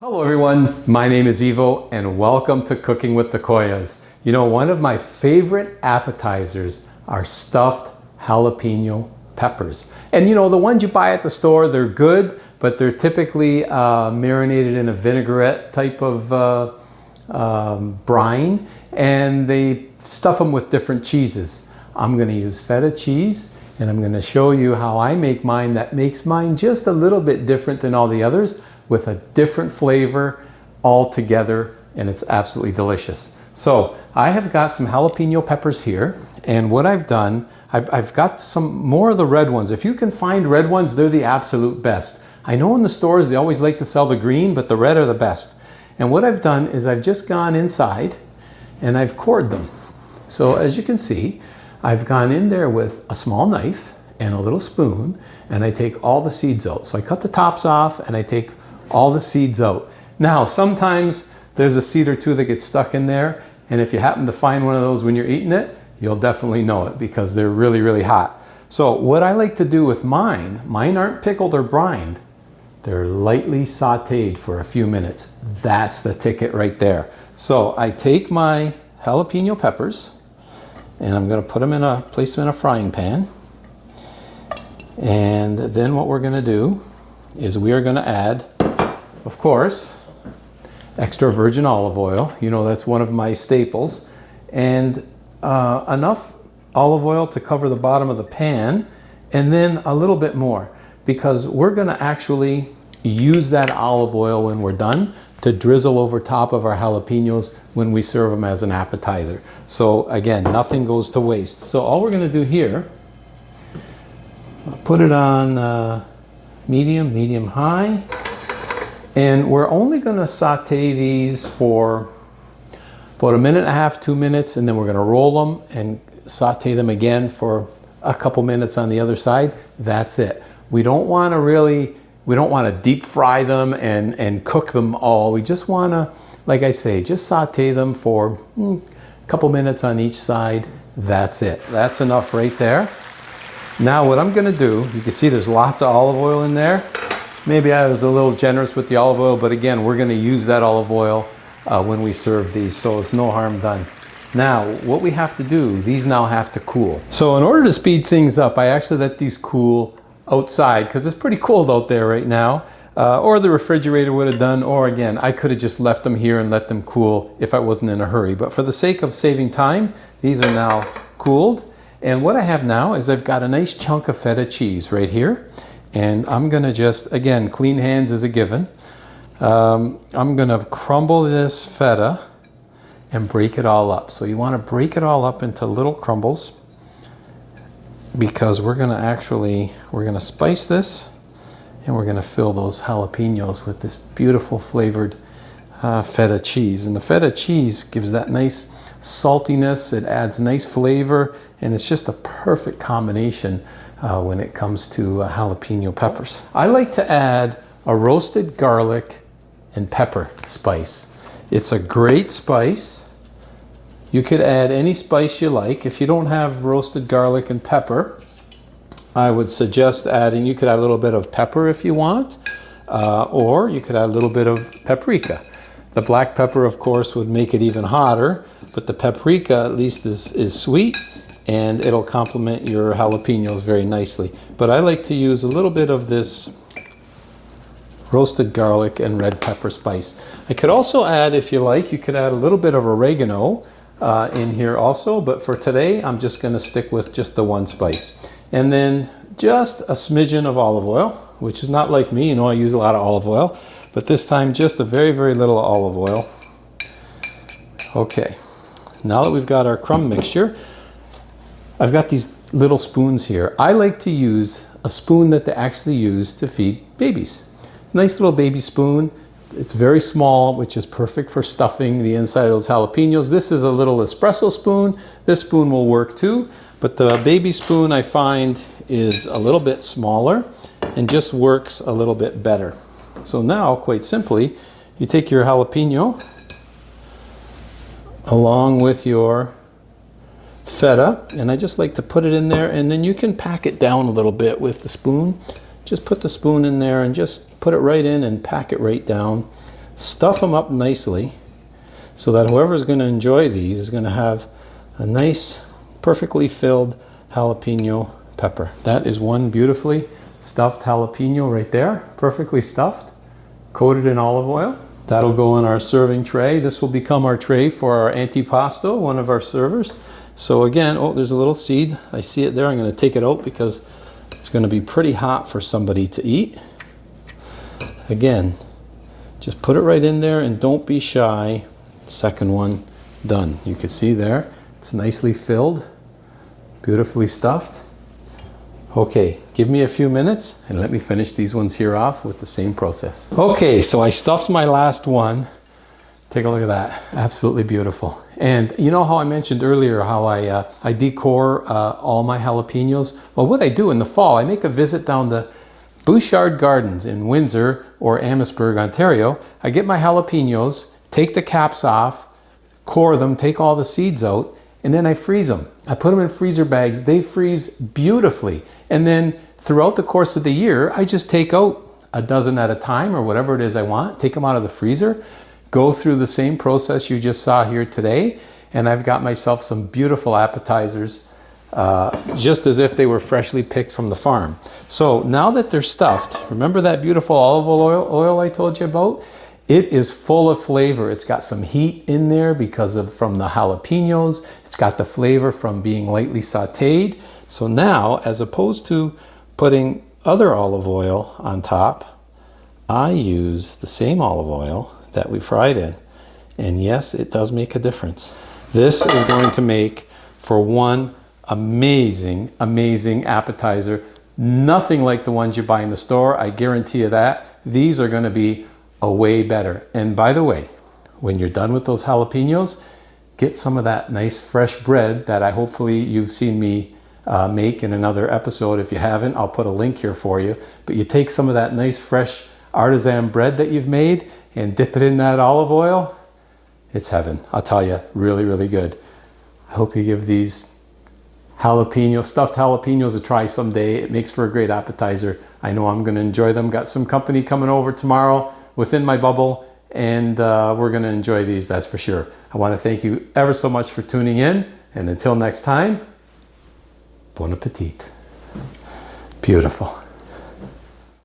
Hello everyone, my name is EVOO and welcome to Cooking with the Koyas. You know, one of my favorite appetizers are stuffed jalapeno peppers. And you know, the ones you buy at the store, they're good, but they're typically marinated in a vinaigrette type of brine, and they stuff them with different cheeses. I'm going to use feta cheese, and I'm going to show you how I make mine that makes mine just a little bit different than all the others, with a different flavor altogether, and it's absolutely delicious. So I have got some jalapeno peppers here, and what I've done, I've got some more of the red ones. If you can find red ones, they're the absolute best. I know in the stores they always like to sell the green, but the red are the best. And what I've done is I've just gone inside and I've cored them. So as you can see, I've gone in there with a small knife and a little spoon, and I take all the seeds out. So I cut the tops off and I take all the seeds out. Now, sometimes there's a seed or two that gets stuck in there, and if you happen to find one of those when you're eating it, you'll definitely know it because they're really, really hot. So what I like to do with mine aren't pickled or brined. They're lightly sauteed for a few minutes. That's the ticket right there. So I take my jalapeno peppers and I'm going to put them place them in a frying pan. And then what we're going to do is we are going to add, of course, extra virgin olive oil. You know, that's one of my staples. And enough olive oil to cover the bottom of the pan, and then a little bit more, because we're going to actually use that olive oil when we're done to drizzle over top of our jalapenos when we serve them as an appetizer. So again, nothing goes to waste. So all we're going to do here, put it on medium high. And we're only going to saute these for about 1.5 minutes, 2 minutes, and then we're going to roll them and saute them again for a couple minutes on the other side. That's it. We don't want to deep fry them and cook them all. We just want to, like I say, just saute them for a couple minutes on each side. That's it. That's enough right there. Now what I'm going to do, you can see there's lots of olive oil in there. Maybe I was a little generous with the olive oil, but again, we're going to use that olive oil when we serve these, so it's no harm done. Now, what we have to do, these now have to cool. So in order to speed things up, I actually let these cool outside because it's pretty cold out there right now, or the refrigerator would have done, or again, I could have just left them here and let them cool if I wasn't in a hurry. But for the sake of saving time, these are now cooled. And what I have now is I've got a nice chunk of feta cheese right here. And I'm going to just, again, clean hands is a given. I'm going to crumble this feta and break it all up. So you want to break it all up into little crumbles, because we're going to spice this, and we're going to fill those jalapenos with this beautiful flavored feta cheese. And the feta cheese gives that nice saltiness. It adds nice flavor, and it's just a perfect combination when it comes to jalapeno peppers. I like to add a roasted garlic and pepper spice. It's a great spice. You could add any spice you like. If you don't have roasted garlic and pepper, I would suggest adding, you could add a little bit of pepper if you want, or you could add a little bit of paprika. The black pepper, of course, would make it even hotter, but the paprika at least is sweet, and it'll complement your jalapenos very nicely. But I like to use a little bit of this roasted garlic and red pepper spice. I could also add, if you like, you could add a little bit of oregano in here also, but for today, I'm just gonna stick with just the one spice. And then just a smidgen of olive oil, which is not like me, you know, I use a lot of olive oil, but this time just a very, very little olive oil. Okay, now that we've got our crumb mixture, I've got these little spoons here. I like to use a spoon that they actually use to feed babies. Nice little baby spoon. It's very small, which is perfect for stuffing the inside of those jalapenos. This is a little espresso spoon. This spoon will work too, but the baby spoon I find is a little bit smaller and just works a little bit better. So now, quite simply, you take your jalapeno along with your feta, and I just like to put it in there, and then you can pack it down a little bit with the spoon. Just put the spoon in there and just put it right in and pack it right down stuff them up nicely so that whoever's going to enjoy these is going to have a nice, perfectly filled jalapeno pepper. That is one beautifully stuffed jalapeno right there, perfectly stuffed, coated in olive oil. That'll go in our serving tray. This will become our tray for our antipasto, one of our servers. So again, oh, there's a little seed. I see it there. I'm going to take it out because it's going to be pretty hot for somebody to eat. Again, just put it right in there and don't be shy. Second one done. You can see there, it's nicely filled, beautifully stuffed. Okay, give me a few minutes and let me finish these ones here off with the same process. Okay, so I stuffed my last one. Take a look at that, absolutely beautiful. And you know how I mentioned earlier how I decor all my jalapenos? Well, what I do in the fall, I make a visit down to Bouchard Gardens in Windsor or Amherstburg, Ontario. I get my jalapenos, take the caps off, core them, take all the seeds out, and then I freeze them. I put them in freezer bags. They freeze beautifully. And then throughout the course of the year, I just take out a dozen at a time or whatever it is I want, take them out of the freezer, go through the same process you just saw here today, and I've got myself some beautiful appetizers, just as if they were freshly picked from the farm. So now that they're stuffed, remember that beautiful olive oil I told you about? It is full of flavor. It's got some heat in there from the jalapenos. It's got the flavor from being lightly sauteed. So now, as opposed to putting other olive oil on top, I use the same olive oil that we fried in. And yes, it does make a difference. This is going to make for one amazing, amazing appetizer. Nothing like the ones you buy in the store. I guarantee you that. These are going to be a way better. And by the way, when you're done with those jalapenos, get some of that nice fresh bread that hopefully you've seen me make in another episode. If you haven't, I'll put a link here for you. But you take some of that nice fresh artisan bread that you've made and dip it in that olive oil. It's heaven. I'll tell you, really, really good. I hope you give these stuffed jalapenos a try someday. It makes for a great appetizer. I know I'm going to enjoy them. Got some company coming over tomorrow within my bubble, and we're going to enjoy these, that's for sure. I want to thank you ever so much for tuning in, and until next time, bon appetit. Beautiful.